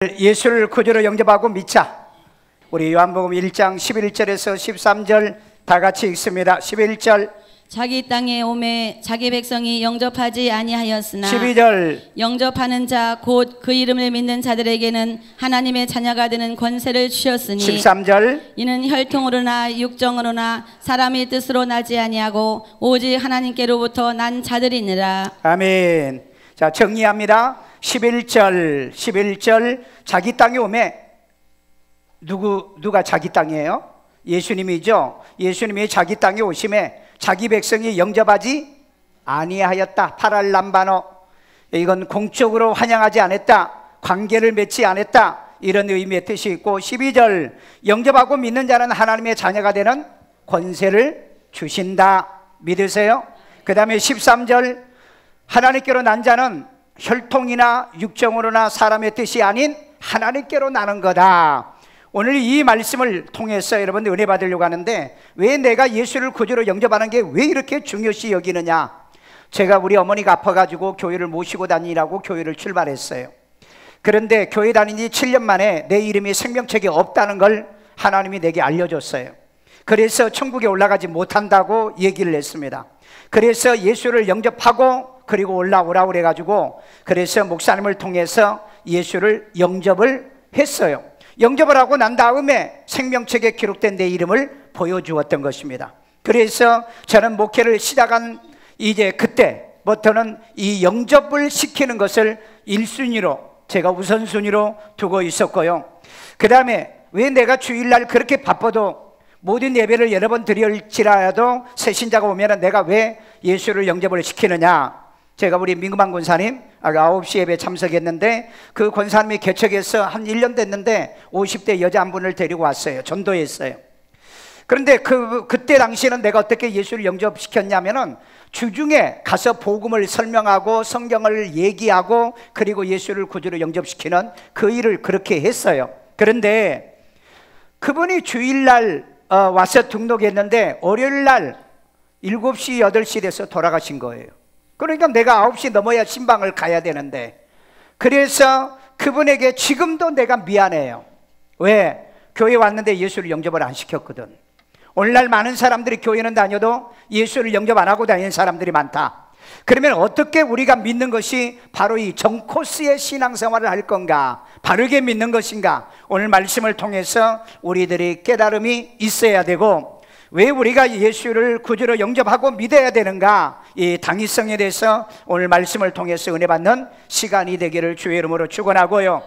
예수를 구주로 영접하고 믿자. 우리 요한복음 1장 11절에서 13절 다 같이 읽습니다. 11절 자기 땅에 오매 자기 백성이 영접하지 아니하였으나 12절 영접하는 자 곧 그 이름을 믿는 자들에게는 하나님의 자녀가 되는 권세를 주셨으니 13절 이는 혈통으로나 육정으로나 사람의 뜻으로 나지 아니하고 오직 하나님께로부터 난 자들이니라. 아멘. 자, 정리합니다. 11절 자기 땅에 오매 누가 자기 땅이에요? 예수님이죠. 예수님이 자기 땅에 오심에 자기 백성이 영접하지 아니하였다. 파랄람바노. 이건 공적으로 환영하지 않았다. 관계를 맺지 않았다. 이런 의미의 뜻이 있고 12절 영접하고 믿는 자는 하나님의 자녀가 되는 권세를 주신다. 믿으세요? 그 다음에 13절 하나님께로 난 자는 혈통이나 육정으로나 사람의 뜻이 아닌 하나님께로 나는 거다. 오늘 이 말씀을 통해서 여러분 은혜 받으려고 하는데, 왜 내가 예수를 구주로 영접하는 게 왜 이렇게 중요시 여기느냐. 제가 우리 어머니가 아파가지고 교회를 모시고 다니라고 교회를 출발했어요. 그런데 교회 다닌 지 7년 만에 내 이름이 생명책에 없다는 걸 하나님이 내게 알려줬어요. 그래서 천국에 올라가지 못한다고 얘기를 했습니다. 그래서 예수를 영접하고 그리고 올라오라고 그래가지고, 그래서 목사님을 통해서 예수를 영접을 했어요. 영접을 하고 난 다음에 생명책에 기록된 내 이름을 보여주었던 것입니다. 그래서 저는 목회를 시작한 이제 그때부터는 이 영접을 시키는 것을 1순위로 제가 우선순위로 두고 있었고요. 그 다음에 왜 내가 주일날 그렇게 바빠도 모든 예배를 여러 번 드릴지라도 새신자가 오면 내가 왜 예수를 영접을 시키느냐. 제가 우리 민금한 권사님 9시 예배 참석했는데, 그 권사님이 개척해서 한 1년 됐는데 50대 여자 한 분을 데리고 왔어요. 전도했어요. 그런데 그때 당시에는 내가 어떻게 예수를 영접시켰냐면은 주중에 가서 복음을 설명하고 성경을 얘기하고 그리고 예수를 구주로 영접시키는 그 일을 그렇게 했어요. 그런데 그분이 주일날 와서 등록했는데 월요일날 7시 8시 돼서 돌아가신 거예요. 그러니까 내가 9시 넘어야 신방을 가야 되는데, 그래서 그분에게 지금도 내가 미안해요. 왜? 교회 왔는데 예수를 영접을 안 시켰거든. 오늘날 많은 사람들이 교회는 다녀도 예수를 영접 안 하고 다니는 사람들이 많다. 그러면 어떻게 우리가 믿는 것이 바로 이 정코스의 신앙생활을 할 건가, 바르게 믿는 것인가, 오늘 말씀을 통해서 우리들이 깨달음이 있어야 되고, 왜 우리가 예수를 구주로 영접하고 믿어야 되는가, 이 당위성에 대해서 오늘 말씀을 통해서 은혜 받는 시간이 되기를 주의 이름으로 축원하고요.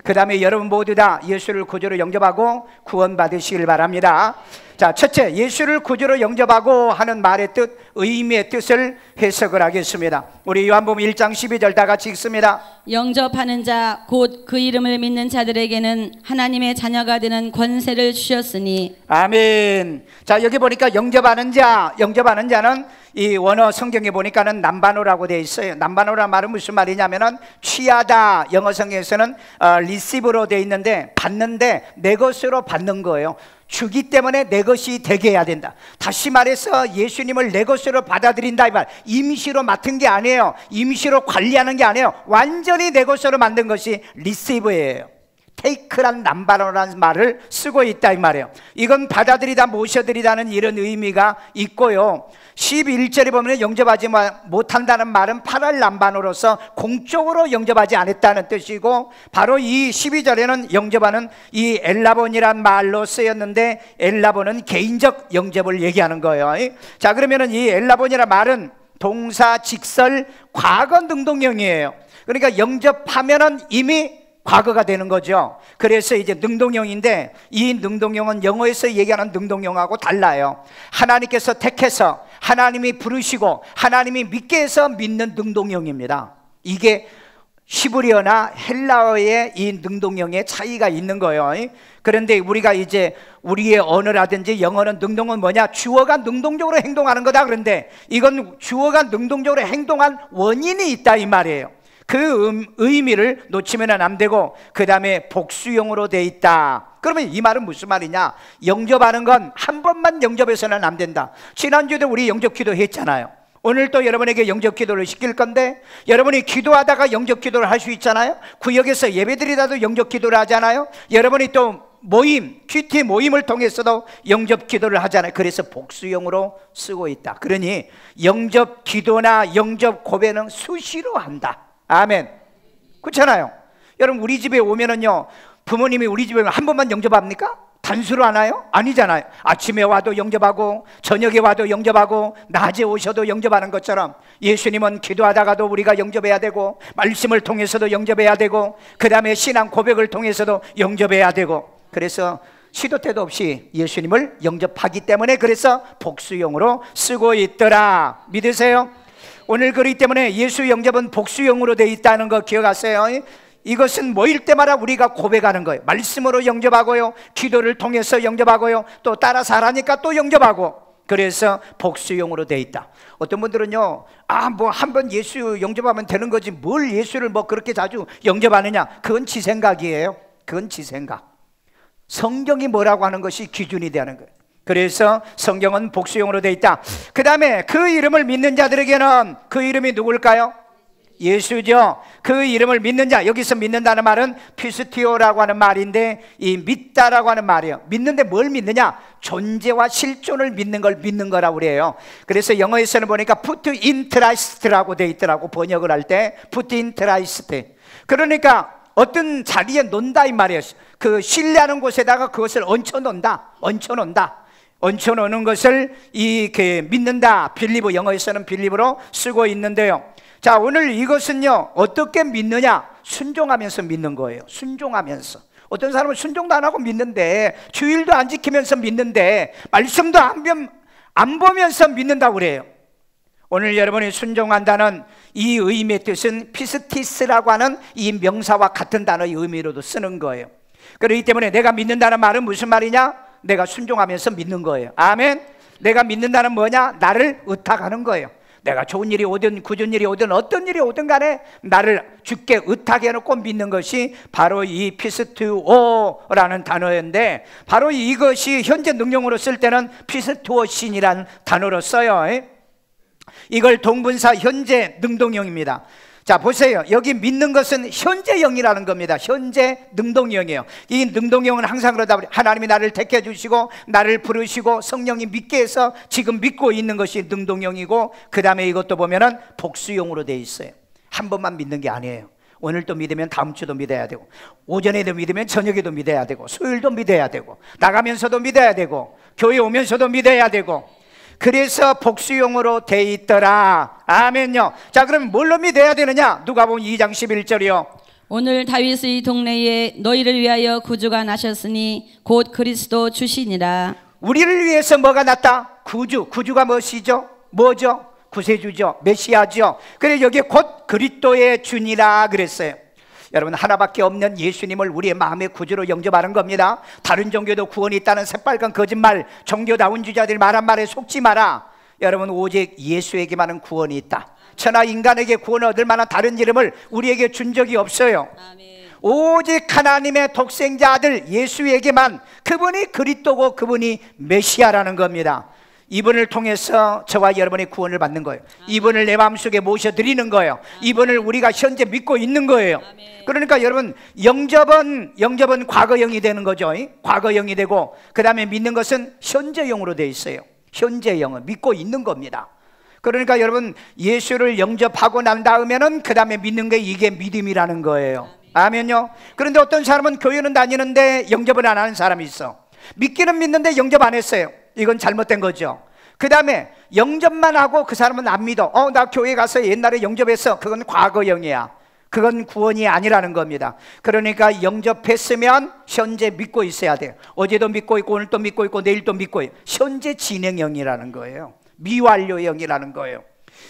그 다음에 여러분 모두 다 예수를 구주로 영접하고 구원 받으시길 바랍니다. 자, 첫째, 예수를 구주로 영접하고 하는 말의 뜻, 의미의 뜻을 해석을 하겠습니다. 우리 요한복음 1장 12절 다 같이 읽습니다. 영접하는 자 곧 그 이름을 믿는 자들에게는 하나님의 자녀가 되는 권세를 주셨으니. 아멘. 자, 여기 보니까 영접하는 자는 이 원어 성경에 보니까는 남바노라고 되어 있어요. 남바노라는 말은 무슨 말이냐면은 취하다, 영어 성경에서는 receive로 되어 있는데 받는데 내 것으로 받는 거예요. 주기 때문에 내 것이 되게 해야 된다. 다시 말해서 예수님을 내 것으로 받아들인다 이 말. 임시로 맡은 게 아니에요. 임시로 관리하는 게 아니에요. 완전히 내 것으로 만든 것이 receive예요. 테이크란 남바노라는 말을 쓰고 있다 이 말이에요. 이건 받아들이다, 모셔드리다는 이런 의미가 있고요. 11절에 보면 영접하지 못한다는 말은 파랄람바노로서 공적으로 영접하지 않았다는 뜻이고, 바로 이 12절에는 영접하는 이 엘라본이란 말로 쓰였는데, 엘라본은 개인적 영접을 얘기하는 거예요. 자, 그러면은 이 엘라본이란 말은 동사, 직설, 과거 능동형이에요. 그러니까 영접하면은 이미 과거가 되는 거죠. 그래서 이제 능동형인데, 이 능동형은 영어에서 얘기하는 능동형하고 달라요. 하나님께서 택해서 하나님이 부르시고 하나님이 믿게 해서 믿는 능동형입니다. 이게 히브리어나 헬라어의 이 능동형의 차이가 있는 거예요. 그런데 우리가 이제 우리의 언어라든지 영어는 능동은 뭐냐? 주어가 능동적으로 행동하는 거다. 그런데 이건 주어가 능동적으로 행동한 원인이 있다 이 말이에요. 그 의미를 놓치면 안 되고, 그 다음에 복수형으로 돼 있다. 그러면 이 말은 무슨 말이냐? 영접하는 건 한 번만 영접해서는 안 된다. 지난주에도 우리 영접 기도 했잖아요. 오늘 또 여러분에게 영접 기도를 시킬 건데, 여러분이 기도하다가 영접 기도를 할 수 있잖아요. 구역에서 예배드리다도 영접 기도를 하잖아요. 여러분이 또 모임, 큐티 모임을 통해서도 영접 기도를 하잖아요. 그래서 복수형으로 쓰고 있다. 그러니 영접 기도나 영접 고백은 수시로 한다. 아멘. 그렇잖아요. 여러분, 우리 집에 오면은요, 부모님이 우리 집에 오면 한 번만 영접합니까? 단수로 하나요? 아니잖아요. 아침에 와도 영접하고, 저녁에 와도 영접하고, 낮에 오셔도 영접하는 것처럼 예수님은 기도하다가도 우리가 영접해야 되고, 말씀을 통해서도 영접해야 되고, 그 다음에 신앙 고백을 통해서도 영접해야 되고, 그래서 시도 때도 없이 예수님을 영접하기 때문에 그래서 복수형으로 쓰고 있더라. 믿으세요? 오늘 그렇기 때문에 예수 영접은 복수형으로 되어 있다는 거 기억하세요. 이것은 모일 때마다 우리가 고백하는 거예요. 말씀으로 영접하고요, 기도를 통해서 영접하고요, 또 따라서 하라니까 또 영접하고, 그래서 복수형으로 되어 있다. 어떤 분들은요, 뭐 한 번 예수 영접하면 되는 거지 뭘 예수를 뭐 그렇게 자주 영접하느냐, 그건 지 생각이에요. 그건 지 생각. 성경이 뭐라고 하는 것이 기준이 되는 거예요. 그래서 성경은 복수형으로 되어 있다. 그 다음에 그 이름을 믿는 자들에게는, 그 이름이 누굴까요? 예수죠. 그 이름을 믿는 자, 여기서 믿는다는 말은 피스티오라고 하는 말인데, 이 믿다라고 하는 말이에요. 믿는데 뭘 믿느냐? 존재와 실존을 믿는 걸 믿는 거라고 그래요. 그래서 영어에서는 보니까 put in Trust라고 되어 있더라고. 번역을 할 때 put in Trust. 그러니까 어떤 자리에 놓는다 이 말이에요. 그 신뢰하는 곳에다가 그것을 얹혀놓는다. 얹혀놓는 것을 믿는다, 빌리브, 영어에서는 빌리브로 쓰고 있는데요. 자, 오늘 이것은요, 어떻게 믿느냐? 순종하면서 믿는 거예요. 순종하면서. 어떤 사람은 순종도 안 하고 믿는데, 주일도 안 지키면서 믿는데, 말씀도 안 보면서 믿는다고 그래요. 오늘 여러분이 순종한다는 이 의미의 뜻은 피스티스라고 하는 이 명사와 같은 단어의 의미로도 쓰는 거예요. 그렇기 때문에 내가 믿는다는 말은 무슨 말이냐? 내가 순종하면서 믿는 거예요. 아멘. 내가 믿는다는 뭐냐? 나를 의탁하는 거예요. 내가 좋은 일이 오든 굳은 일이 오든 어떤 일이 오든 간에 나를 주께 의탁해 놓고 믿는 것이 바로 이 피스투오라는 단어인데, 바로 이것이 현재 능용어로 쓸 때는 피스투오신이라는 단어로 써요. 이걸 동분사 현재 능동형입니다. 자, 보세요. 여기 믿는 것은 현재형이라는 겁니다. 현재 능동형이에요. 이 능동형은 항상 그러다, 하나님이 나를 택해 주시고 나를 부르시고 성령이 믿게 해서 지금 믿고 있는 것이 능동형이고, 그 다음에 이것도 보면은 복수형으로 되어 있어요. 한 번만 믿는 게 아니에요. 오늘도 믿으면 다음 주도 믿어야 되고, 오전에도 믿으면 저녁에도 믿어야 되고, 수요일도 믿어야 되고, 나가면서도 믿어야 되고, 교회 오면서도 믿어야 되고, 그래서 복수형으로 돼 있더라. 아멘요. 자, 그럼 뭘로 믿어야 되느냐? 누가복음 2장 11절이요. 오늘 다윗의 동네에 너희를 위하여 구주가 나셨으니 곧 그리스도 주시니라. 우리를 위해서 뭐가 났다? 구주가 무엇이죠? 뭐죠? 구세주죠. 메시아죠. 그래서 여기에 곧 그리스도의 주니라 그랬어요. 여러분, 하나밖에 없는 예수님을 우리의 마음의 구주로 영접하는 겁니다. 다른 종교도 구원이 있다는 새빨간 거짓말, 종교다운 주자들이 말한 말에 속지 마라. 여러분, 오직 예수에게만은 구원이 있다. 천하 인간에게 구원을 얻을 만한 다른 이름을 우리에게 준 적이 없어요. 아멘. 오직 하나님의 독생자 아들 예수에게만, 그분이 그리스도고 그분이 메시아라는 겁니다. 이분을 통해서 저와 여러분의 구원을 받는 거예요. 이분을 내 마음속에 모셔드리는 거예요. 이분을 우리가 현재 믿고 있는 거예요. 그러니까 여러분, 영접은 과거형이 되는 거죠. 과거형이 되고, 그 다음에 믿는 것은 현재형으로 되어 있어요. 현재형은 믿고 있는 겁니다. 그러니까 여러분, 예수를 영접하고 난 다음에는 그 다음에 믿는 게 이게 믿음이라는 거예요. 아멘요. 그런데 어떤 사람은 교회는 다니는데 영접을 안 하는 사람이 있어. 믿기는 믿는데 영접 안 했어요. 이건 잘못된 거죠. 그 다음에 영접만 하고 그 사람은 안 믿어. 나 교회 가서 옛날에 영접했어. 그건 과거형이야. 그건 구원이 아니라는 겁니다. 그러니까 영접했으면 현재 믿고 있어야 돼요. 어제도 믿고 있고 오늘도 믿고 있고 내일도 믿고 있고, 현재 진행형이라는 거예요. 미완료형이라는 거예요.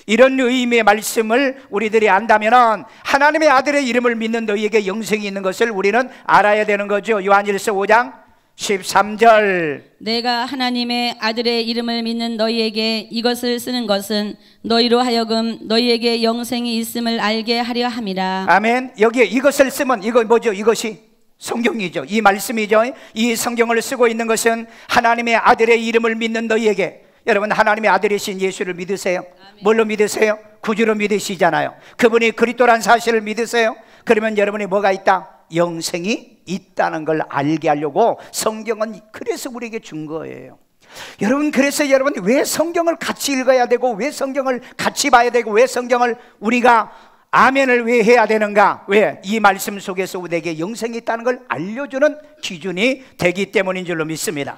이런 의미의 말씀을 우리들이 안다면 하나님의 아들의 이름을 믿는 너희에게 영생이 있는 것을 우리는 알아야 되는 거죠. 요한일서 5장 13절. 내가 하나님의 아들의 이름을 믿는 너희에게 이것을 쓰는 것은 너희로 하여금 너희에게 영생이 있음을 알게 하려 함이라. 아멘. 여기에 이것을 쓰면 이거 뭐죠? 이것이 성경이죠. 이 말씀이죠. 이 성경을 쓰고 있는 것은 하나님의 아들의 이름을 믿는 너희에게. 여러분 하나님의 아들이신 예수를 믿으세요? 뭘로 믿으세요? 구주로 믿으시잖아요. 그분이 그리스도란 사실을 믿으세요? 그러면 여러분이 뭐가 있다? 영생이 있다는 걸 알게 하려고 성경은 그래서 우리에게 준 거예요. 여러분, 그래서 여러분 왜 성경을 같이 읽어야 되고, 왜 성경을 같이 봐야 되고, 왜 성경을 우리가 아멘을 왜 해야 되는가? 왜? 이 말씀 속에서 우리에게 영생이 있다는 걸 알려주는 기준이 되기 때문인 줄로 믿습니다.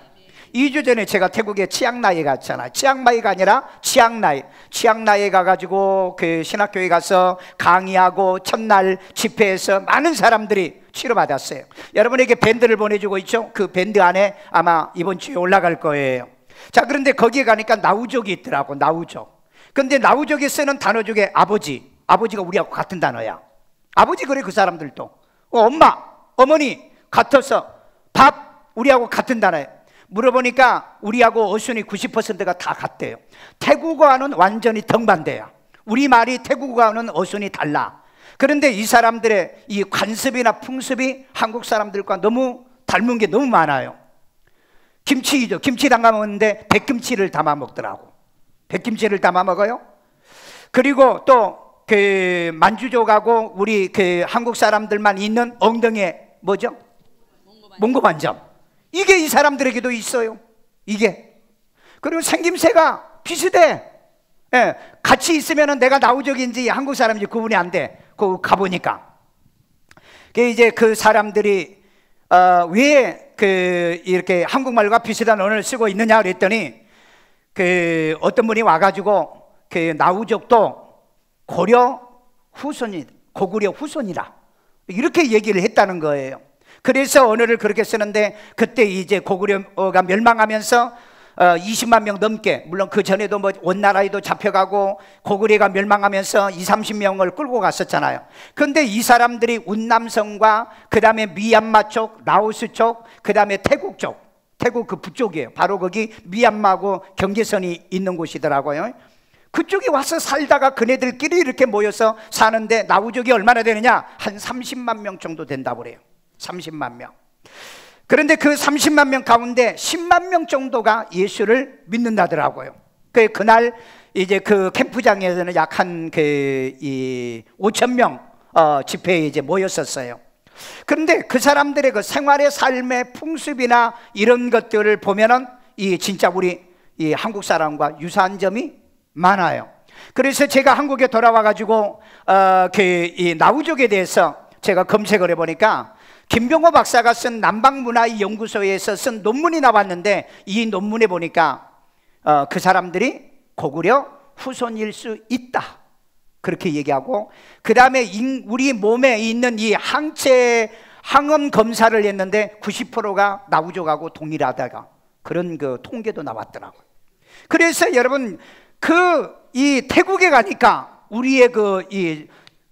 2주 전에 제가 태국에 치앙라이에 갔잖아요. 치앙마이가 아니라 치앙라이. 치앙라이에 가가지고 그 신학교에 가서 강의하고 첫날 집회에서 많은 사람들이 치료받았어요. 여러분에게 밴드를 보내주고 있죠? 그 밴드 안에 아마 이번 주에 올라갈 거예요. 자, 그런데 거기에 가니까 나우족이 있더라고. 나우족. 근데 나우족이 쓰는 단어 중에 아버지, 아버지가 우리하고 같은 단어야. 아버지, 그래. 그 사람들도 엄마, 어머니 같아서 밥, 우리하고 같은 단어예요. 물어보니까 우리하고 어순이 90%가 다 같대요. 태국어와는 완전히 정반대야. 우리말이 태국어와는 어순이 달라. 그런데 이 사람들의 이 관습이나 풍습이 한국 사람들과 너무 닮은 게 너무 많아요. 김치죠. 김치 담가 먹는데 백김치를 담아 먹더라고. 백김치를 담아 먹어요. 그리고 또 그 만주족하고 우리 그 한국 사람들만 있는 엉덩이에 뭐죠? 몽고반점. 이게 이 사람들에게도 있어요. 이게. 그리고 생김새가 비슷해. 예, 같이 있으면 내가 나우족인지 한국 사람인지 구분이 안 돼. 그 가보니까. 이제 그 사람들이 왜 그 이렇게 한국말과 비슷한 언어를 쓰고 있느냐 그랬더니 그 어떤 분이 와가지고 그 나우족도 고려 후손이, 고구려 후손이라 이렇게 얘기를 했다는 거예요. 그래서 언어를 그렇게 쓰는데, 그때 이제 고구려가 멸망하면서 20만 명 넘게, 물론 그 전에도 뭐 원나라에도 잡혀가고 고구려가 멸망하면서 20-30명을 끌고 갔었잖아요. 그런데 이 사람들이 운남성과 그 다음에 미얀마 쪽, 라오스 쪽, 그 다음에 태국 쪽, 태국 그 북쪽이에요. 바로 거기 미얀마하고 경계선이 있는 곳이더라고요. 그쪽에 와서 살다가 그네들끼리 이렇게 모여서 사는데 나우족이 얼마나 되느냐? 한 30만 명 정도 된다고 그래요. 30만 명. 그런데 그 30만 명 가운데 10만 명 정도가 예수를 믿는다더라고요. 그날 이제 그 캠프장에서는 약 한 5천 명 집회에 이제 모였었어요. 그런데 그 사람들의 그 생활의 삶의 풍습이나 이런 것들을 보면은 이 진짜 우리 이 한국 사람과 유사한 점이 많아요. 그래서 제가 한국에 돌아와 가지고 이 나우족에 대해서 제가 검색을 해보니까 김병호 박사가 쓴 남방문화연구소에서 쓴 논문이 나왔는데, 이 논문에 보니까 그 사람들이 고구려 후손일 수 있다 그렇게 얘기하고, 그 다음에 우리 몸에 있는 이 항체 항암 검사를 했는데 90%가 나우족하고 동일하다가 그런 그 통계도 나왔더라고요. 그래서 여러분 이 태국에 가니까 우리의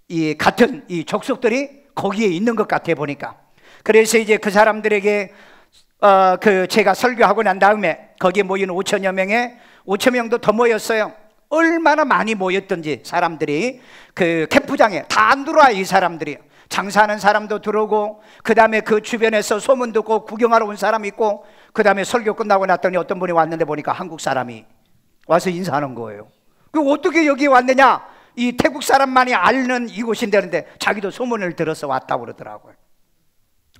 이 같은 이 족속들이 거기에 있는 것 같아 보니까. 그래서 이제 그 사람들에게 제가 설교하고 난 다음에 거기에 모인 5천여 명에 5천 명도 더 모였어요. 얼마나 많이 모였던지 사람들이 그 캠프장에 다 안 들어와요. 이 사람들이 장사하는 사람도 들어오고, 그 다음에 그 주변에서 소문 듣고 구경하러 온 사람이 있고, 그 다음에 설교 끝나고 났더니 어떤 분이 왔는데 보니까 한국 사람이 와서 인사하는 거예요. 그 어떻게 여기 왔느냐? 이 태국 사람만이 아는 이곳인데 자기도 소문을 들어서 왔다고 그러더라고요.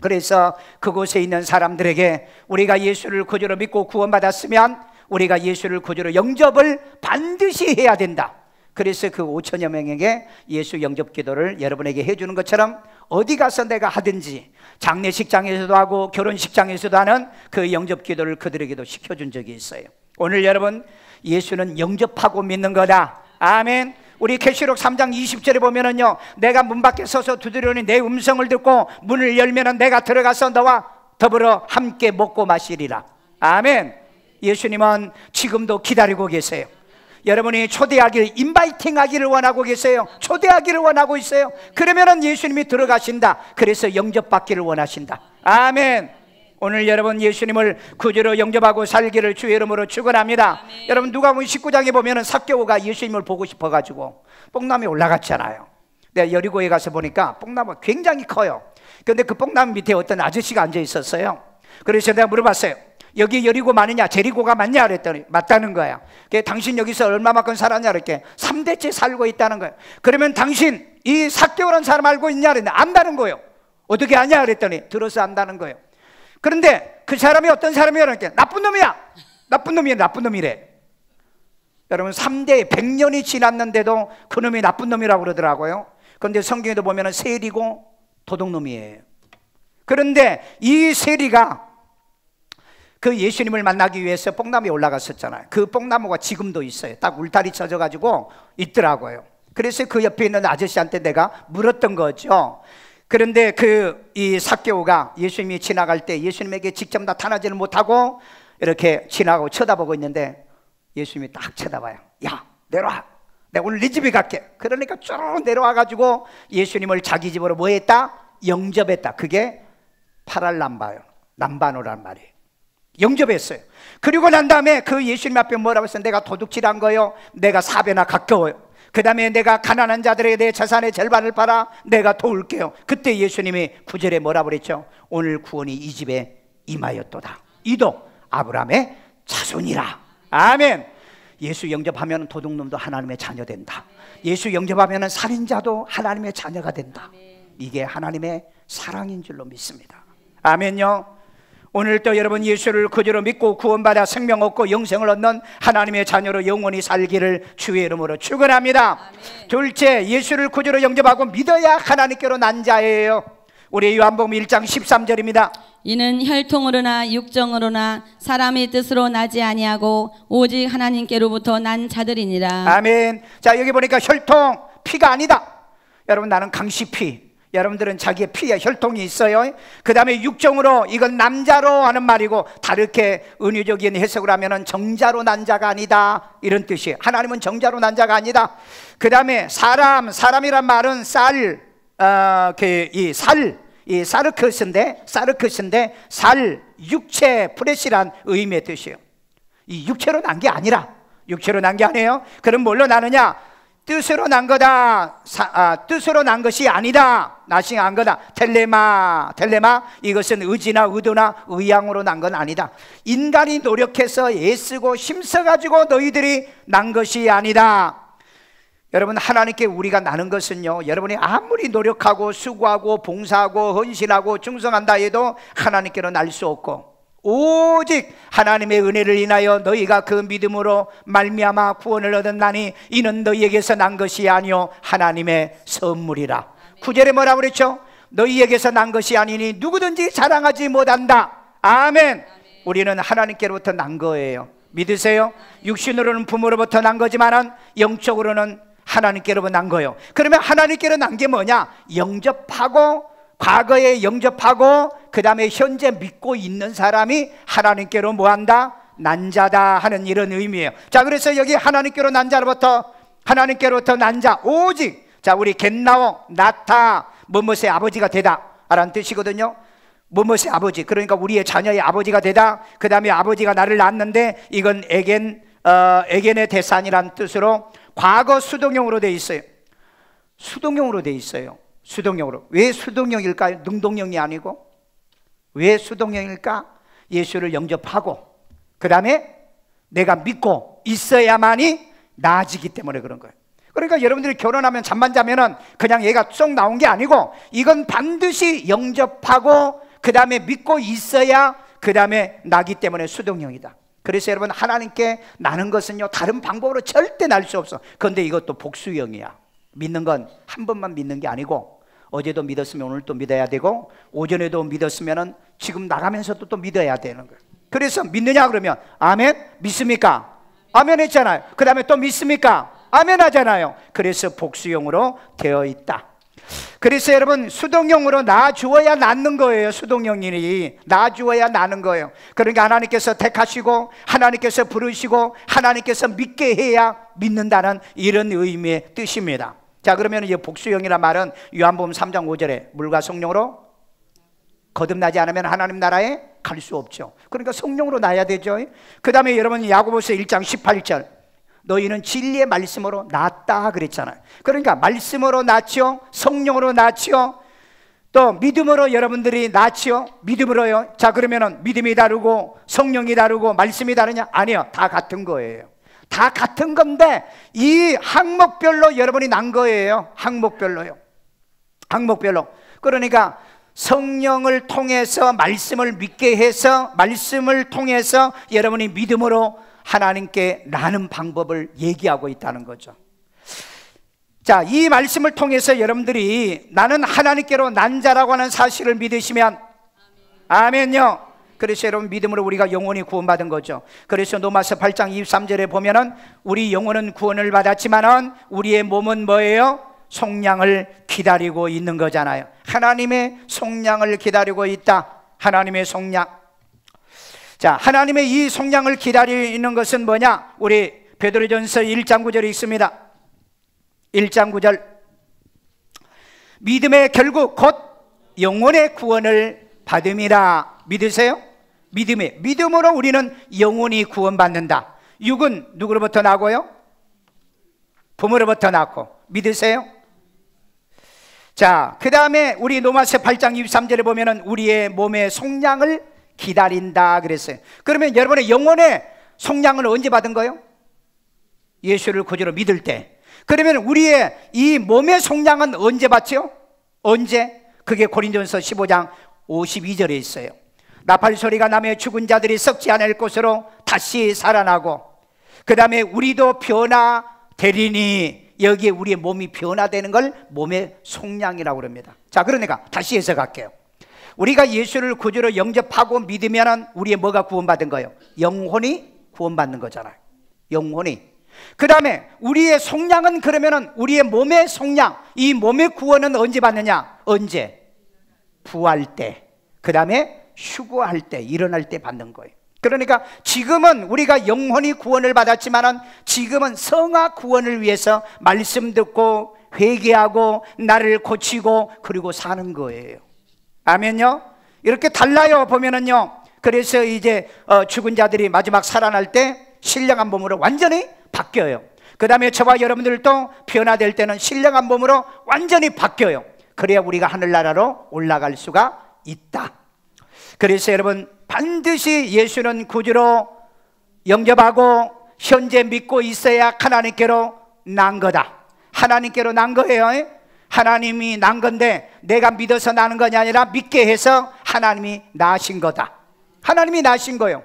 그래서 그곳에 있는 사람들에게 우리가 예수를 구주로 믿고 구원받았으면 우리가 예수를 구주로 영접을 반드시 해야 된다. 그래서 그 5천여 명에게 예수 영접 기도를 여러분에게 해주는 것처럼 어디 가서 내가 하든지 장례식장에서도 하고 결혼식장에서도 하는 그 영접 기도를 그들에게도 시켜준 적이 있어요. 오늘 여러분, 예수는 영접하고 믿는 거다. 아멘. 우리 계시록 3장 20절에 보면은요, 내가 문 밖에 서서 두드리니 내 음성을 듣고 문을 열면은 내가 들어가서 너와 더불어 함께 먹고 마시리라. 아멘. 예수님은 지금도 기다리고 계세요. 여러분이 초대하기를, 인바이팅 하기를 원하고 계세요. 초대하기를 원하고 있어요. 그러면은 예수님이 들어가신다. 그래서 영접받기를 원하신다. 아멘. 오늘 여러분 예수님을 구주로 영접하고 살기를 주의 이름으로 축원합니다. 여러분 누가복음 19장에 보면은 삭개오가 예수님을 보고 싶어가지고 뽕나무에 올라갔잖아요. 내가 여리고에 가서 보니까 뽕나무가 굉장히 커요. 그런데 그 뽕나무 밑에 어떤 아저씨가 앉아 있었어요. 그래서 내가 물어봤어요. 여기 여리고 많으냐 제리고가 맞냐 그랬더니 맞다는 거야. 당신 여기서 얼마만큼 살았냐 그랬게 3대째 살고 있다는 거야. 그러면 당신 이 삭개오라는 사람 알고 있냐 그랬는데 안다는 거예요. 어떻게 아냐 그랬더니 들어서 안다는 거예요. 그런데 그 사람이 어떤 사람이야 그러니까 나쁜 놈이야. 나쁜 놈이야. 나쁜 놈이래. 여러분 3대 100년이 지났는데도 그 놈이 나쁜 놈이라고 그러더라고요. 그런데 성경에도 보면 세리고 도둑놈이에요. 그런데 이 세리가 그 예수님을 만나기 위해서 뽕나무에 올라갔었잖아요. 그 뽕나무가 지금도 있어요. 딱 울타리 쳐져가지고 있더라고요. 그래서 그 옆에 있는 아저씨한테 내가 물었던 거죠. 그런데 이 삭개오가 예수님이 지나갈 때 예수님에게 직접 나타나지는 못하고 이렇게 지나가고 쳐다보고 있는데 예수님이 딱 쳐다봐요. 야 내려와, 내가 오늘 네 집에 갈게. 그러니까 쭉 내려와가지고 예수님을 자기 집으로 뭐 했다? 영접했다. 그게 파랄람바요. 람바노란 말이에요. 영접했어요. 그리고 난 다음에 그 예수님 앞에 뭐라고 했어요? 내가 도둑질한 거요, 내가 4배나 가까워요. 그 다음에 내가 가난한 자들에게 내 재산의 절반을 팔아 내가 도울게요. 그때 예수님이 9절에 뭐라고 그랬죠? 오늘 구원이 이 집에 임하였도다. 이도 아브라함의 자손이라. 아멘. 예수 영접하면 도둑놈도 하나님의 자녀 된다. 예수 영접하면 살인자도 하나님의 자녀가 된다. 이게 하나님의 사랑인 줄로 믿습니다. 아멘요. 오늘 또 여러분 예수를 그저로 믿고 구원받아 생명 얻고 영생을 얻는 하나님의 자녀로 영원히 살기를 주의 이름으로 축원합니다. 둘째, 예수를 그저로 영접하고 믿어야 하나님께로 난 자예요. 우리 요한복음 1장 13절입니다. 이는 혈통으로나 육정으로나 사람의 뜻으로 나지 아니하고 오직 하나님께로부터 난 자들이니라. 아멘. 자, 여기 보니까 혈통, 피가 아니다. 여러분 나는 강시피, 여러분들은 자기의 피에 혈통이 있어요. 그 다음에 육정으로, 이건 남자로 하는 말이고 다르게 은유적인 해석을 하면 정자로 난 자가 아니다 이런 뜻이에요. 하나님은 정자로 난 자가 아니다. 그 다음에 사람이란 말은 이 사르크스인데 살, 육체, 프레시란 의미의 뜻이에요. 이 육체로 난 게 아니라, 육체로 난 게 아니에요. 그럼 뭘로 나느냐? 뜻으로 난 거다. 뜻으로 난 것이 아니다. 나싱한 거다. 텔레마, 이것은 의지나 의도나 의향으로 난 건 아니다. 인간이 노력해서 애쓰고 힘써가지고 너희들이 난 것이 아니다. 여러분 하나님께 우리가 나는 것은요, 여러분이 아무리 노력하고 수고하고 봉사하고 헌신하고 충성한다 해도 하나님께로 날 수 없고, 오직 하나님의 은혜를 인하여 너희가 그 믿음으로 말미암아 구원을 얻었나니 이는 너희에게서 난 것이 아니요 하나님의 선물이라. 9절에 뭐라고 그랬죠? 너희에게서 난 것이 아니니 누구든지 자랑하지 못한다. 아멘. 우리는 하나님께로부터 난 거예요. 믿으세요? 육신으로는 부모로부터 난 거지만은 영적으로는 하나님께로부터 난 거예요. 그러면 하나님께로 난 게 뭐냐? 영접하고, 과거에 영접하고 그 다음에 현재 믿고 있는 사람이 하나님께로 뭐한다? 난 자다 하는 이런 의미예요. 자, 그래서 여기 하나님께로 난 자로부터, 하나님께로부터 난 자, 오직, 자, 우리 겟나오, 나타, 뭐뭇의 아버지가 되다 라는 뜻이거든요. 뭐뭇의 아버지, 그러니까 우리의 자녀의 아버지가 되다. 그 다음에 아버지가 나를 낳았는데 이건 에겐의 대산이란 뜻으로 과거 수동형으로 되어 있어요. 수동형으로 되어 있어요. 수동형으로. 왜 수동형일까요? 능동형이 아니고. 왜 수동형일까? 예수를 영접하고 그 다음에 내가 믿고 있어야만이 나아지기 때문에 그런 거예요. 그러니까 여러분들이 결혼하면 잠만 자면은 그냥 얘가 쏙 나온 게 아니고, 이건 반드시 영접하고 그 다음에 믿고 있어야 그 다음에 나기 때문에 수동형이다. 그래서 여러분 하나님께 나는 것은요, 다른 방법으로 절대 날 수 없어. 그런데 이것도 복수형이야. 믿는 건 한 번만 믿는 게 아니고, 어제도 믿었으면 오늘 또 믿어야 되고, 오전에도 믿었으면 지금 나가면서도 또 믿어야 되는 거예요. 그래서 믿느냐 그러면 아멘? 믿습니까? 아멘 했잖아요. 그 다음에 또 믿습니까? 아멘 하잖아요. 그래서 복수형으로 되어 있다. 그래서 여러분 수동형으로 낳아주어야 낳는 거예요. 수동형이 낳아주어야 낳는 거예요. 그러니까 하나님께서 택하시고 하나님께서 부르시고 하나님께서 믿게 해야 믿는다는 이런 의미의 뜻입니다. 자, 그러면 이 복수형이란 말은 요한복음 3장 5절에 물과 성령으로 거듭나지 않으면 하나님 나라에 갈 수 없죠. 그러니까 성령으로 낳아야 되죠. 그 다음에 여러분 야고보서 1장 18절, 너희는 진리의 말씀으로 낳았다 그랬잖아요. 그러니까 말씀으로 낳죠, 성령으로 낳죠. 또 믿음으로 여러분들이 낳지요? 믿음으로요? 자, 그러면은 믿음이 다르고 성령이 다르고 말씀이 다르냐? 아니요, 다 같은 거예요. 다 같은 건데 이 항목별로 여러분이 난 거예요. 항목별로요. 항목별로. 그러니까 성령을 통해서 말씀을 믿게 해서 말씀을 통해서 여러분이 믿음으로 하나님께 나는 방법을 얘기하고 있다는 거죠. 자, 이 말씀을 통해서 여러분들이 나는 하나님께로 난 자라고 하는 사실을 믿으시면 아멘요. 그래서 여러분 믿음으로 우리가 영원히 구원받은 거죠. 그래서 로마서 8장 23절에 보면은 우리 영혼은 구원을 받았지만은 우리의 몸은 뭐예요? 속량을 기다리고 있는 거잖아요. 하나님의 속량을 기다리고 있다. 하나님의 속량. 자, 하나님의 이 속량을 기다리는 것은 뭐냐? 우리 베드로전서 1장 9절에 있습니다. 1장 9절. 믿음의 결국 곧 영혼의 구원을 받음이라. 믿으세요? 믿음으로 우리는 영혼이 구원받는다. 육은 누구로부터 나고요? 부모로부터 낳고. 믿으세요? 자, 그 다음에 우리 로마서 8장 23절에 보면은 우리의 몸의 속량을 기다린다 그랬어요. 그러면 여러분의 영혼의 속량을 언제 받은 거예요? 예수를 구주로 믿을 때. 그러면 우리의 이 몸의 속량은 언제 받죠? 언제? 그게 고린도전서 15장 52절에 있어요. 나팔 소리가 나며 죽은 자들이 썩지 않을 곳으로 다시 살아나고, 그 다음에 우리도 변화되리니, 여기에 우리의 몸이 변화되는 걸 몸의 속량이라고 그럽니다. 자, 그러니까 다시 해석할게요. 우리가 예수를 구주로 영접하고 믿으면 우리의 뭐가 구원받은 거예요? 영혼이 구원받는 거잖아요. 영혼이. 그 다음에 우리의 속량은 그러면은 우리의 몸의 속량, 이 몸의 구원은 언제 받느냐? 언제? 부활 때, 그 다음에 휴거할 때, 일어날 때 받는 거예요. 그러니까 지금은 우리가 영혼이 구원을 받았지만은 지금은 성화 구원을 위해서 말씀 듣고 회개하고 나를 고치고 그리고 사는 거예요. 아멘요? 이렇게 달라요. 보면은요. 그래서 이제 죽은 자들이 마지막 살아날 때 신령한 몸으로 완전히 바뀌어요. 그 다음에 저와 여러분들도 변화될 때는 신령한 몸으로 완전히 바뀌어요. 그래야 우리가 하늘나라로 올라갈 수가 있다. 그래서 여러분 반드시 예수는 구주로 영접하고 현재 믿고 있어야 하나님께로 난 거다. 하나님께로 난 거예요. 하나님이 난 건데 내가 믿어서 나는 것이 아니라 믿게 해서 하나님이 나신 거다. 하나님이 나신 거예요.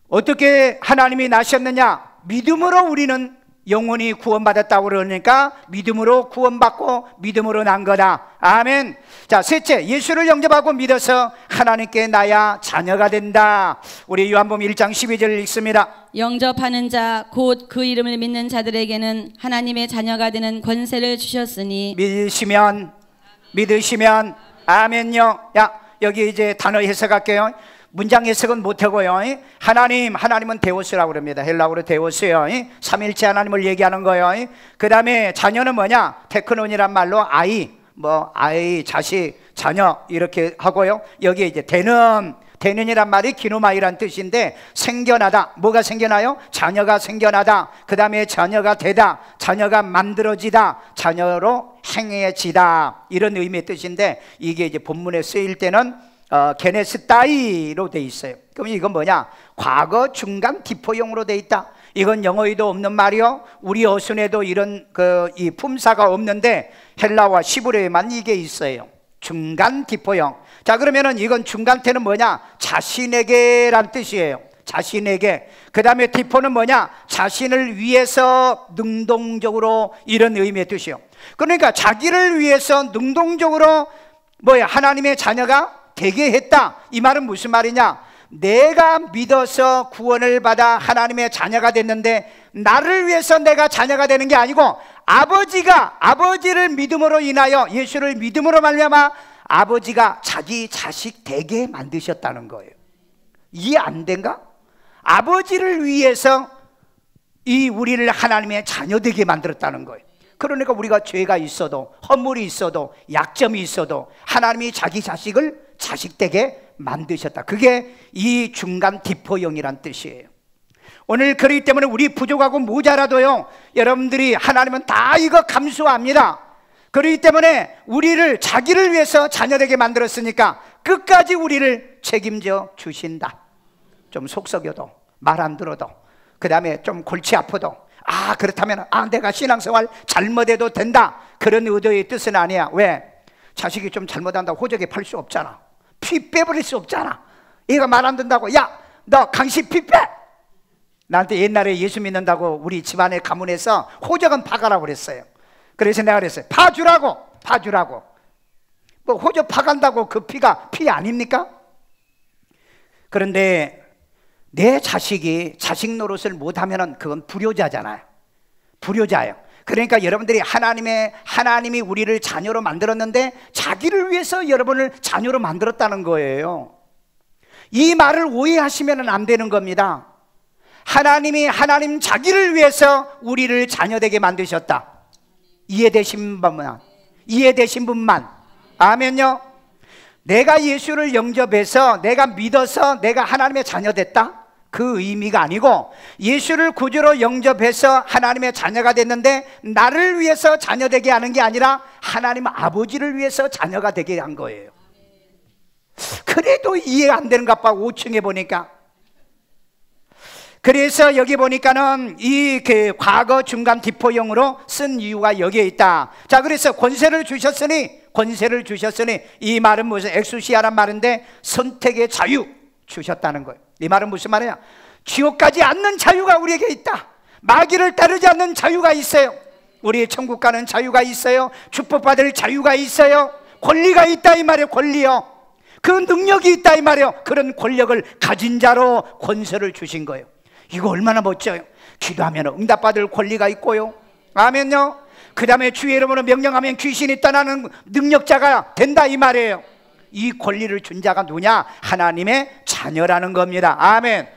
어떻게 하나님이 나셨느냐? 믿음으로 우리는 영혼이 구원받았다고 그러니까 믿음으로 구원받고 믿음으로 난 거다. 아멘. 자, 셋째, 예수를 영접하고 믿어서 하나님께 나야 자녀가 된다. 우리 요한복음 1장 12절 읽습니다. 영접하는 자 곧 그 이름을 믿는 자들에게는 하나님의 자녀가 되는 권세를 주셨으니. 믿으시면 아멘요. 야, 여기 이제 단어 해석할게요. 문장 해석은 못하고요. 하나님은 데오스라고 그럽니다. 헬라어로 데오스요. 삼일체 하나님을 얘기하는 거예요. 그 다음에 자녀는 뭐냐? 테크논이란 말로 아이, 아이, 자식, 자녀 이렇게 하고요. 여기에 이제 되는이란 말이 기노마이란 뜻인데 생겨나다. 뭐가 생겨나요? 자녀가 생겨나다. 그 다음에 자녀가 되다. 자녀가 만들어지다. 자녀로 행해지다. 이런 의미의 뜻인데 이게 이제 본문에 쓰일 때는 게네스타이로 돼 있어요. 그럼 이건 뭐냐? 과거 중간 디포용으로 돼 있다. 이건 영어에도 없는 말이요. 우리 어순에도 이런 이 품사가 없는데 헬라와 시브레에만 이게 있어요. 중간 디포용. 자, 그러면은 이건 중간태는 뭐냐? 자신에게란 뜻이에요. 자신에게. 그 다음에 디포는 뭐냐? 자신을 위해서 능동적으로, 이런 의미의 뜻이요. 그러니까 자기를 위해서 능동적으로 하나님의 자녀가 되게 했다. 이 말은 무슨 말이냐? 내가 믿어서 구원을 받아 하나님의 자녀가 됐는데 나를 위해서 내가 자녀가 되는 게 아니고 아버지를 믿음으로 인하여, 예수를 믿음으로 말미암아 아버지가 자기 자식 되게 만드셨다는 거예요. 이해 안 된가? 아버지를 위해서 우리를 하나님의 자녀 되게 만들었다는 거예요. 그러니까 우리가 죄가 있어도, 허물이 있어도, 약점이 있어도 하나님이 자기 자식을 자식되게 만드셨다. 그게 이 중간 디포용이란 뜻이에요. 오늘 그렇기 때문에 우리 부족하고 모자라도요, 여러분들이 하나님은 다 이거 감수합니다. 그렇기 때문에 우리를 자기를 위해서 자녀되게 만들었으니까 끝까지 우리를 책임져 주신다. 좀 속썩여도, 말 안 들어도, 그 다음에 좀 골치 아파도, 그렇다면 내가 신앙생활 잘못해도 된다, 그런 의도의 뜻은 아니야. 왜? 자식이 좀 잘못한다고 호적에 팔 수 없잖아. 피 빼버릴 수 없잖아. 얘가 말 안 듣는다고, 야, 너 강씨 피 빼! 나한테 옛날에 예수 믿는다고 우리 집안의 가문에서 호적은 파가라고 그랬어요. 그래서 내가 그랬어요. 파주라고. 뭐 호적 파간다고 그 피가 피 아닙니까? 그런데 내 자식이 자식 노릇을 못하면 그건 불효자잖아요. 불효자예요. 그러니까 여러분들이 하나님이 우리를 자녀로 만들었는데 자기를 위해서 여러분을 자녀로 만들었다는 거예요. 이 말을 오해하시면 안 되는 겁니다. 하나님 자기를 위해서 우리를 자녀되게 만드셨다. 이해되신 분만. 아멘요. 내가 예수를 영접해서 내가 믿어서 내가 하나님의 자녀 됐다, 그 의미가 아니고, 예수를 구주로 영접해서 하나님의 자녀가 됐는데 나를 위해서 자녀 되게 하는 게 아니라 하나님 아버지를 위해서 자녀가 되게 한 거예요. 그래도 이해가 안 되는 것 봐. 5층에 보니까. 그래서 여기 보니까는 이 과거 중간 디포용으로 쓴 이유가 여기에 있다. 자, 그래서 권세를 주셨으니, 이 말은 무슨 엑수시아란 말인데 선택의 자유 주셨다는 거예요. 이 말은 무슨 말이야? 지옥 가지 않는 자유가 우리에게 있다. 마귀를 따르지 않는 자유가 있어요. 우리의 천국 가는 자유가 있어요. 축복받을 자유가 있어요. 권리가 있다 이 말이에요. 권리요. 그 능력이 있다 이 말이에요. 그런 권력을 가진 자로 권세를 주신 거예요. 이거 얼마나 멋져요. 기도하면 응답받을 권리가 있고요. 아멘요. 그 다음에 주의 이름으로 명령하면 귀신이 떠나는 능력자가 된다 이 말이에요. 이 권리를 준 자가 누구냐? 하나님의 자녀라는 겁니다. 아멘.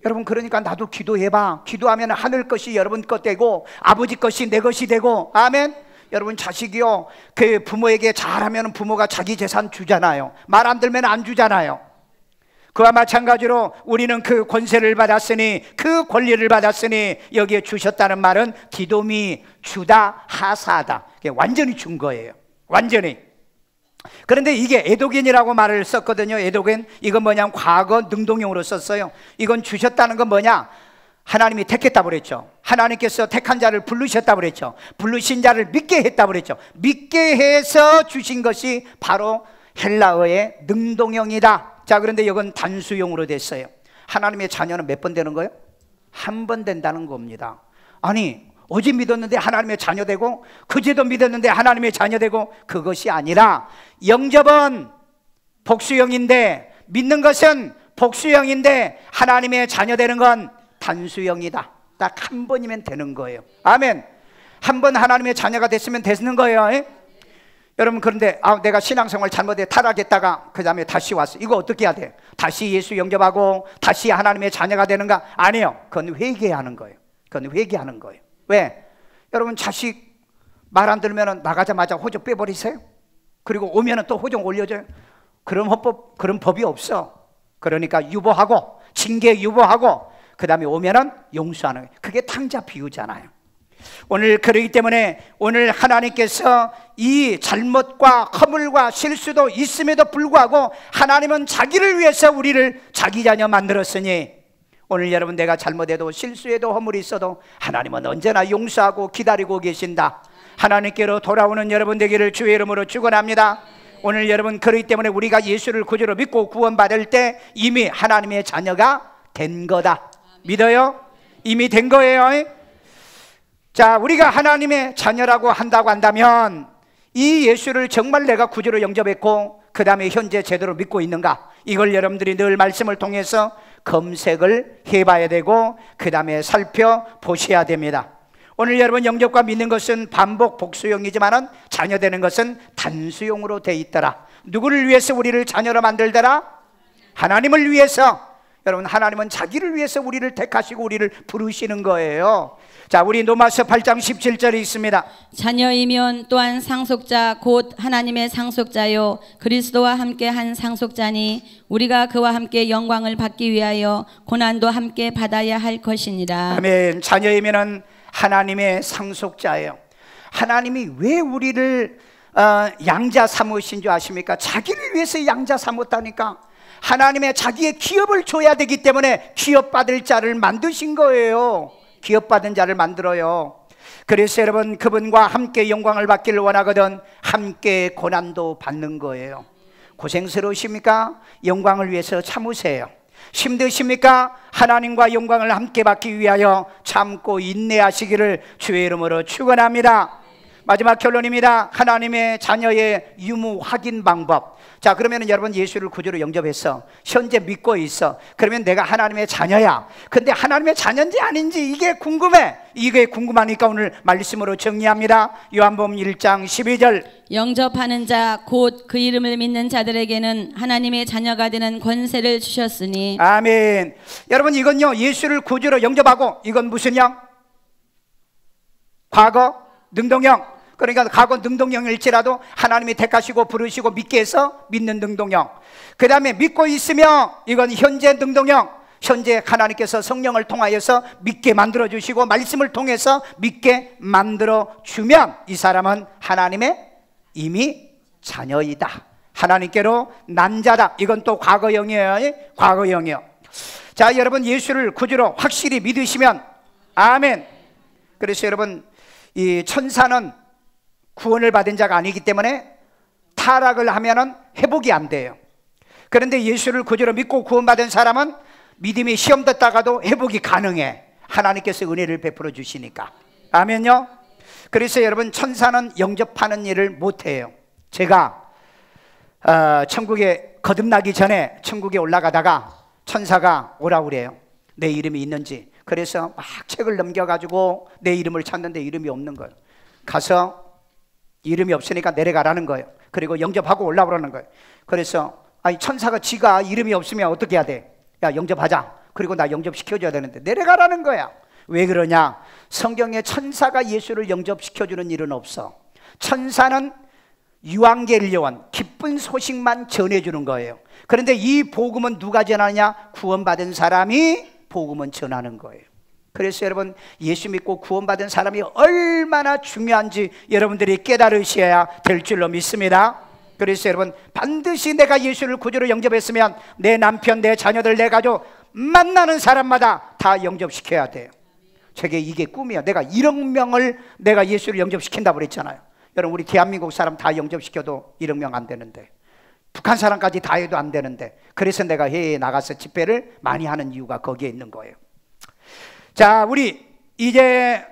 여러분, 그러니까 나도 기도해봐. 기도하면 하늘 것이 여러분 것 되고 아버지 것이 내 것이 되고. 아멘. 여러분, 자식이요, 그 부모에게 잘하면 부모가 자기 재산 주잖아요. 말 안 들면 안 주잖아요. 그와 마찬가지로 우리는 그 권세를 받았으니, 그 권리를 받았으니, 여기에 주셨다는 말은 디도미, 주다, 하사다, 완전히 준 거예요. 완전히. 그런데 이게 에도겐이라고 말을 썼거든요. 에도겐. 이건 뭐냐면 과거 능동형으로 썼어요. 이건 주셨다는 건 뭐냐? 하나님이 택했다고 그랬죠. 하나님께서 택한 자를 부르셨다고 그랬죠. 부르신 자를 믿게 했다고 그랬죠. 믿게 해서 주신 것이 바로 헬라어의 능동형이다. 자, 그런데 이건 단수형으로 됐어요. 하나님의 자녀는 몇 번 되는 거예요? 한 번 된다는 겁니다. 아니, 어제 믿었는데 하나님의 자녀 되고, 그제도 믿었는데 하나님의 자녀 되고, 그것이 아니라 영접은 복수형인데, 믿는 것은 복수형인데, 하나님의 자녀 되는 건 단수형이다. 딱 한 번이면 되는 거예요. 아멘. 한 번 하나님의 자녀가 됐으면 되는 거예요. 여러분, 그런데 내가 신앙생활 잘못해 타락했다가 그 다음에 다시 왔어. 이거 어떻게 해야 돼? 다시 예수 영접하고 다시 하나님의 자녀가 되는가? 아니요. 그건 회개하는 거예요. 왜? 여러분, 자식 말 안 들으면 나가자마자 호적 빼버리세요? 그리고 오면 또 호적 올려줘요? 그런 법이 없어. 그러니까 유보하고, 징계 유보하고, 그 다음에 오면은 용서하는 거예요. 그게 탕자 비유잖아요. 오늘 그러기 때문에 오늘 하나님께서 이 잘못과 허물과 실수도 있음에도 불구하고 하나님은 자기를 위해서 우리를 자기 자녀 만들었으니, 오늘 여러분, 내가 잘못해도 실수해도 허물이 있어도 하나님은 언제나 용서하고 기다리고 계신다. 하나님께로 돌아오는 여러분 되기를 주의 이름으로 축원합니다. 오늘 여러분, 그렇기 때문에 우리가 예수를 구주로 믿고 구원받을 때 이미 하나님의 자녀가 된 거다. 믿어요? 이미 된 거예요. 자, 우리가 하나님의 자녀라고 한다면 이 예수를 정말 내가 구주로 영접했고 그 다음에 현재 제대로 믿고 있는가, 이걸 여러분들이 늘 말씀을 통해서 검색을 해봐야 되고 그 다음에 살펴보셔야 됩니다. 오늘 여러분, 영접과 믿는 것은 반복 복수형이지만 자녀되는 것은 단수형으로 돼 있더라. 누구를 위해서 우리를 자녀로 만들더라? 하나님을 위해서. 여러분, 하나님은 자기를 위해서 우리를 택하시고 우리를 부르시는 거예요. 자, 우리 로마서 8장 17절에 있습니다. 자녀이면 또한 상속자 곧 하나님의 상속자요 그리스도와 함께 한 상속자니 우리가 그와 함께 영광을 받기 위하여 고난도 함께 받아야 할 것이니라. 아멘. 자녀이면 하나님의 상속자예요. 하나님이 왜 우리를 양자 삼으신 줄 아십니까? 자기를 위해서 양자 삼았다니까. 하나님의 자기의 기업을 줘야 되기 때문에 기업받을 자를 만드신 거예요. 기업받은 자를 만들어요. 그래서 여러분, 그분과 함께 영광을 받기를 원하거든 함께 고난도 받는 거예요. 고생스러우십니까? 영광을 위해서 참으세요. 힘드십니까? 하나님과 영광을 함께 받기 위하여 참고 인내하시기를 주의 이름으로 축원합니다. 마지막 결론입니다. 하나님의 자녀의 유무 확인 방법. 자, 그러면 여러분, 예수를 구주로 영접했어. 현재 믿고 있어. 그러면 내가 하나님의 자녀야. 근데 하나님의 자녀인지 아닌지 이게 궁금해. 이게 궁금하니까 오늘 말씀으로 정리합니다. 요한복음 1장 12절. 영접하는 자 곧 그 이름을 믿는 자들에게는 하나님의 자녀가 되는 권세를 주셨으니. 아멘. 여러분, 이건요, 예수를 구주로 영접하고, 이건 무슨 영? 과거 능동형. 그러니까 과거 능동형일지라도 하나님이 택하시고 부르시고 믿게 해서 믿는 능동형. 그 다음에 믿고 있으면 이건 현재 능동형. 현재 하나님께서 성령을 통하여서 믿게 만들어주시고 말씀을 통해서 믿게 만들어주면 이 사람은 하나님의 이미 자녀이다. 하나님께로 난 자다. 이건 또 과거형이에요. 과거형이요. 자, 여러분, 예수를 구주로 확실히 믿으시면 아멘. 그래서 여러분, 이 천사는 구원을 받은 자가 아니기 때문에 타락을 하면은 회복이 안 돼요. 그런데 예수를 구주로 믿고 구원받은 사람은 믿음이 시험 듣다가도 회복이 가능해. 하나님께서 은혜를 베풀어 주시니까. 아멘요. 그래서 여러분, 천사는 영접하는 일을 못해요. 제가 천국에 거듭나기 전에 천국에 올라가다가 천사가 오라고 그래요. 내 이름이 있는지. 그래서 막 책을 넘겨가지고 내 이름을 찾는데 이름이 없는 거예요. 가서 이름이 없으니까 내려가라는 거예요. 그리고 영접하고 올라오라는 거예요. 그래서 아니, 천사가 지가 이름이 없으면 어떻게 해야 돼? 야, 영접하자. 그리고 나 영접시켜줘야 되는데 내려가라는 거야. 왜 그러냐? 성경에 천사가 예수를 영접시켜주는 일은 없어. 천사는 유앙겔리온, 기쁜 소식만 전해주는 거예요. 그런데 이 복음은 누가 전하냐? 구원받은 사람이 복음은 전하는 거예요. 그래서 여러분, 예수 믿고 구원받은 사람이 얼마나 중요한지 여러분들이 깨달으셔야 될 줄로 믿습니다. 그래서 여러분, 반드시 내가 예수를 구주로 영접했으면 내 남편, 내 자녀들, 내 가족 만나는 사람마다 다 영접시켜야 돼요. 저게 이게 꿈이야. 내가 1억 명을 내가 예수를 영접시킨다고 그랬잖아요. 여러분, 우리 대한민국 사람 다 영접시켜도 1억 명 안 되는데, 북한 사람까지 다 해도 안 되는데, 그래서 내가 해외에 나가서 집회를 많이 하는 이유가 거기에 있는 거예요. 자, 우리 이제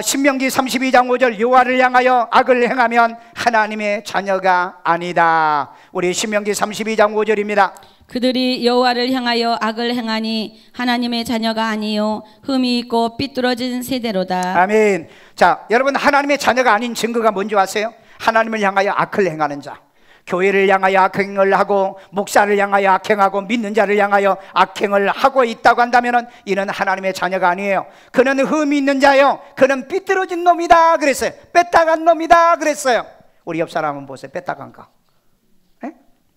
신명기 32장 5절, 여호와를 향하여 악을 행하면 하나님의 자녀가 아니다. 우리 신명기 32장 5절입니다. 그들이 여호와를 향하여 악을 행하니 하나님의 자녀가 아니요 흠이 있고 삐뚤어진 세대로다. 아멘. 자, 여러분, 하나님의 자녀가 아닌 증거가 뭔지 아세요? 하나님을 향하여 악을 행하는 자, 교회를 향하여 악행을 하고 목사를 향하여 악행하고 믿는 자를 향하여 악행을 하고 있다고 한다면 이는 하나님의 자녀가 아니에요. 그는 흠이 있는 자요, 그는 삐뚤어진 놈이다 그랬어요. 뺐다간 놈이다 그랬어요. 우리 옆 사람 한번 보세요. 뺐다간가?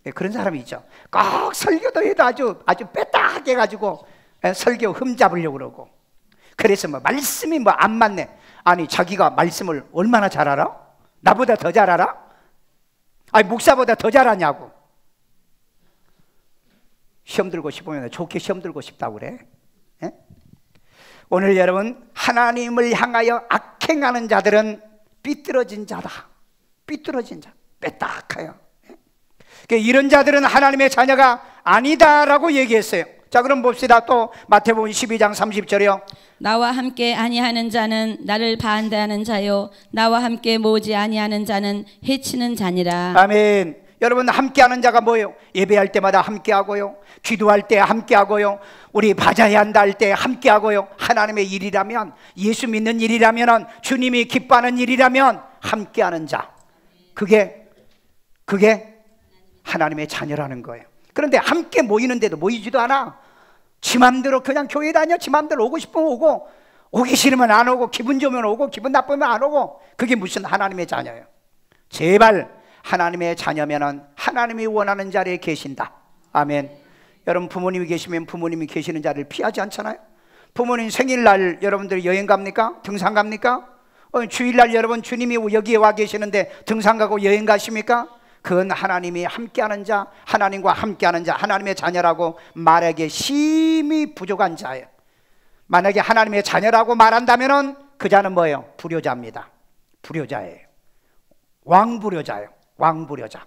네, 그런 사람이 있죠. 꼭 설교도 해도 아주 뺐다하게 해가지고 설교 흠 잡으려고 그러고, 그래서 뭐 말씀이 뭐 안 맞네. 아니, 자기가 말씀을 얼마나 잘 알아? 나보다 더 잘 알아? 아니, 목사보다 더 잘하냐고. 시험 들고 싶으면 좋게 시험 들고 싶다고 그래. 예? 오늘 여러분, 하나님을 향하여 악행하는 자들은 삐뚤어진 자다. 삐뚤어진 자, 뺐딱해요. 이런 자들은 하나님의 자녀가 아니다라고 얘기했어요. 자, 그럼 봅시다. 또 마태복음 12장 30절이요. 나와 함께 아니하는 자는 나를 반대하는 자요 나와 함께 모으지 아니하는 자는 해치는 자니라. 아멘. 여러분, 함께하는 자가 뭐예요? 예배할 때마다 함께하고요, 기도할 때 함께하고요, 우리 바자회 한다 할 때 함께하고요. 하나님의 일이라면, 예수 믿는 일이라면, 주님이 기뻐하는 일이라면 함께하는 자, 그게 하나님의 자녀라는 거예요. 그런데 함께 모이는데도 모이지도 않아. 지 맘대로 그냥 교회 다녀. 지 맘대로 오고 싶으면 오고, 오기 싫으면 안 오고, 기분 좋으면 오고, 기분 나쁘면 안 오고. 그게 무슨 하나님의 자녀예요? 제발 하나님의 자녀면은 하나님이 원하는 자리에 계신다. 아멘. 여러분, 부모님이 계시면 부모님이 계시는 자리를 피하지 않잖아요. 부모님 생일날 여러분들이 여행 갑니까? 등산 갑니까? 주일날 여러분 주님이 여기에 와 계시는데 등산 가고 여행 가십니까? 그건 하나님이 함께하는 자, 하나님과 함께하는 자, 하나님의 자녀라고 말하기에 심히 부족한 자예요. 만약에 하나님의 자녀라고 말한다면 그 자는 뭐예요? 불효자입니다. 불효자예요. 왕불효자예요. 왕불효자.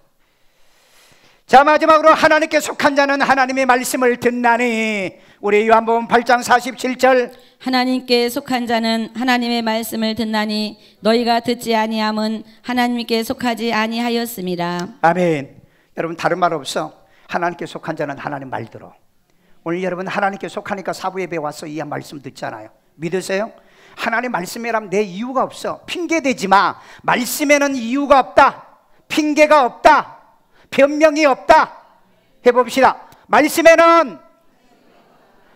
자, 마지막으로 하나님께 속한 자는 하나님의 말씀을 듣나니, 우리 요한복음 8장 47절, 하나님께 속한 자는 하나님의 말씀을 듣나니 너희가 듣지 아니함은 하나님께 속하지 아니하였습니다. 아멘. 여러분 다른 말 없어. 하나님께 속한 자는 하나님 말 들어. 오늘 여러분 하나님께 속하니까 사부 예배 와서 이 말씀 듣잖아요. 믿으세요? 하나님 말씀이라면 내 이유가 없어. 핑계 대지 마. 말씀에는 이유가 없다. 핑계가 없다. 변명이 없다. 해봅시다. 말씀에는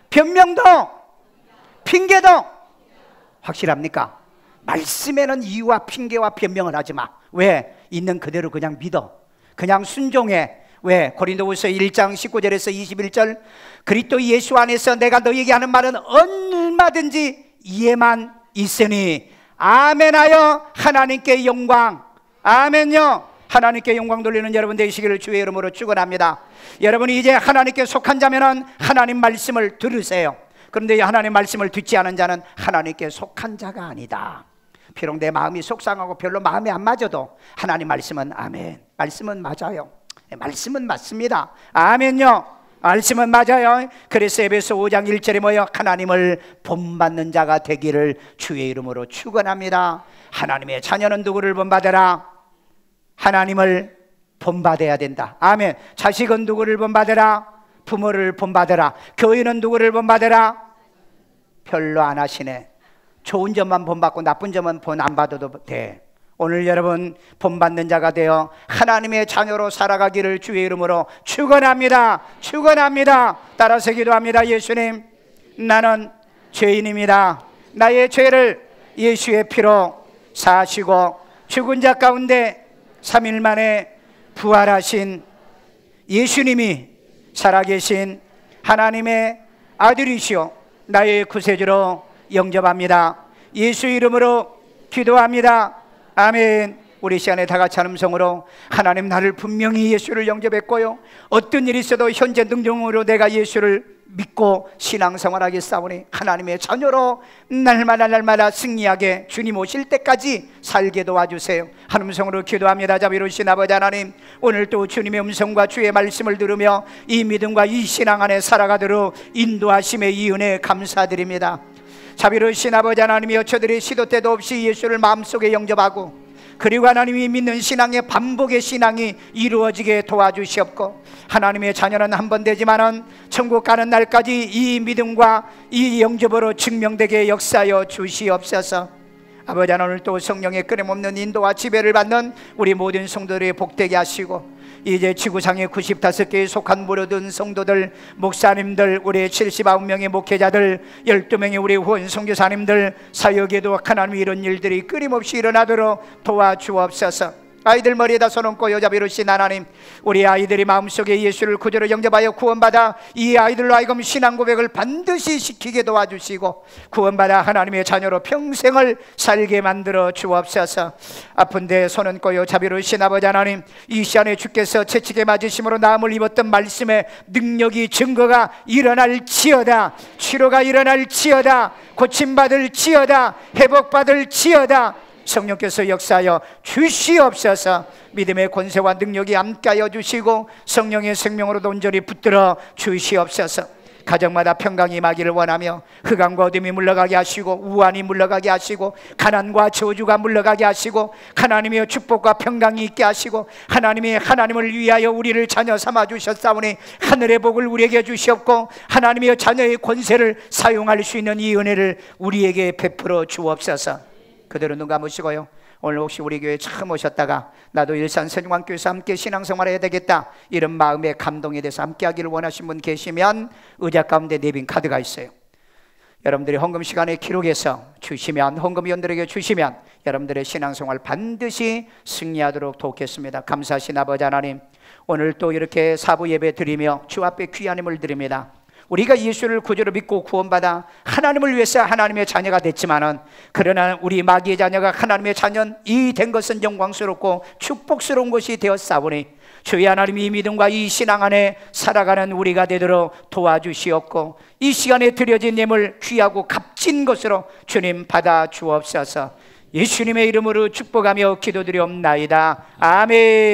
변명도 핑계도 확실합니까? 말씀에는 이유와 핑계와 변명을 하지 마. 왜? 있는 그대로 그냥 믿어. 그냥 순종해. 왜? 고린도후서 1장 19절에서 21절, 그리스도 예수 안에서 내가 너에게 하는 말은 얼마든지 이해만 있으니 아멘하여 하나님께 영광. 아멘요. 하나님께 영광 돌리는 여러분 되시기를 주의 이름으로 축원합니다. 여러분이 이제 하나님께 속한 자면은 하나님 말씀을 들으세요. 그런데 하나님 말씀을 듣지 않은 자는 하나님께 속한 자가 아니다. 비록 내 마음이 속상하고 별로 마음에 안 맞아도 하나님 말씀은 아멘. 말씀은 맞아요. 말씀은 맞습니다. 아멘요. 말씀은 맞아요. 그래서 에베소 5장 1절에 뭐요? 하나님을 본받는 자가 되기를 주의 이름으로 축원합니다. 하나님의 자녀는 누구를 본받으라? 하나님을 본받아야 된다. 아멘. 자식은 누구를 본받으라? 부모를 본받으라. 교인은 누구를 본받으라? 별로 안 하시네. 좋은 점만 본받고 나쁜 점은 본 안 받아도 돼. 오늘 여러분 본받는 자가 되어 하나님의 자녀로 살아가기를 주의 이름으로 축원합니다. 축원합니다. 따라서 기도합니다. 예수님, 나는 죄인입니다. 나의 죄를 예수의 피로 사하시고 죽은 자 가운데 3일 만에 부활하신 예수님이 살아계신 하나님의 아들이시오 나의 구세주로 영접합니다. 예수 이름으로 기도합니다. 아멘. 우리 시간에 다 같이 한 음성으로, 하나님 나를 분명히 예수를 영접했고요, 어떤 일이 있어도 현재 능력으로 내가 예수를 믿고 신앙생활하겠사오니 하나님의 자녀로 날마다 승리하게 주님 오실 때까지 살게 도와주세요. 한 음성으로 기도합니다. 자비로우신 아버지 하나님, 오늘 또 주님의 음성과 주의 말씀을 들으며 이 믿음과 이 신앙 안에 살아가도록 인도하심의 이 은혜 감사드립니다. 자비로우신 아버지 하나님이여, 저들이 시도 때도 없이 예수를 마음속에 영접하고 그리고 하나님이 믿는 신앙의 반복의 신앙이 이루어지게 도와주시옵고, 하나님의 자녀는 한 번 되지만은 천국 가는 날까지 이 믿음과 이 영접으로 증명되게 역사하여 주시옵소서. 아버지 하나님, 오늘 또 성령의 끊임없는 인도와 지배를 받는 우리 모든 성도들이 복되게 하시고, 이제 지구상의 95개에 속한 모든 성도들, 목사님들, 우리 79명의 목회자들, 12명의 우리 후원 선교사님들 사역에도 하나님 이런 일들이 끊임없이 일어나도록 도와주옵소서. 아이들 머리에다 손 얹고 여자비로신 하나님, 우리 아이들이 마음속에 예수를 구주로 영접하여 구원받아 이 아이들로 하여금 신앙 고백을 반드시 시키게 도와주시고 구원받아 하나님의 자녀로 평생을 살게 만들어 주옵소서. 아픈데 손 얹고요 자비로신 아버지 하나님, 이 시간에 주께서 채찍에 맞으심으로 나음을 입었던 말씀의 능력이 증거가 일어날지어다. 치료가 일어날지어다. 고침받을지어다. 회복받을지어다. 성령께서 역사하여 주시옵소서. 믿음의 권세와 능력이 함께하여 주시고 성령의 생명으로 온전히 붙들어 주시옵소서. 가정마다 평강이 임하기를 원하며 흑암과 어둠이 물러가게 하시고 우환이 물러가게 하시고 가난과 저주가 물러가게 하시고 하나님의 축복과 평강이 있게 하시고, 하나님을 위하여 우리를 자녀 삼아 주셨사오니 하늘의 복을 우리에게 주시옵고 하나님의 자녀의 권세를 사용할 수 있는 이 은혜를 우리에게 베풀어 주옵소서. 그대로 눈 감으시고요, 오늘 혹시 우리 교회에 처음 오셨다가 나도 일산 세종왕교에서 함께 신앙생활해야 되겠다, 이런 마음의 감동에 대해서 함께 하기를 원하신 분 계시면 의자 가운데 내빈 카드가 있어요. 여러분들이 헌금 시간에 기록해서 주시면, 헌금위원들에게 주시면 여러분들의 신앙생활 반드시 승리하도록 돕겠습니다. 감사하신 아버지 하나님, 오늘 또 이렇게 사부 예배 드리며 주 앞에 귀한 힘을 드립니다. 우리가 예수를 구주로 믿고 구원받아 하나님을 위해서 하나님의 자녀가 됐지만은, 그러나 우리 마귀의 자녀가 하나님의 자녀이 된 것은 영광스럽고 축복스러운 것이 되었사오니 주의 하나님, 이 믿음과 이 신앙 안에 살아가는 우리가 되도록 도와주시옵고, 이 시간에 드려진 예물 귀하고 값진 것으로 주님 받아 주옵소서. 예수님의 이름으로 축복하며 기도드리옵나이다. 아멘.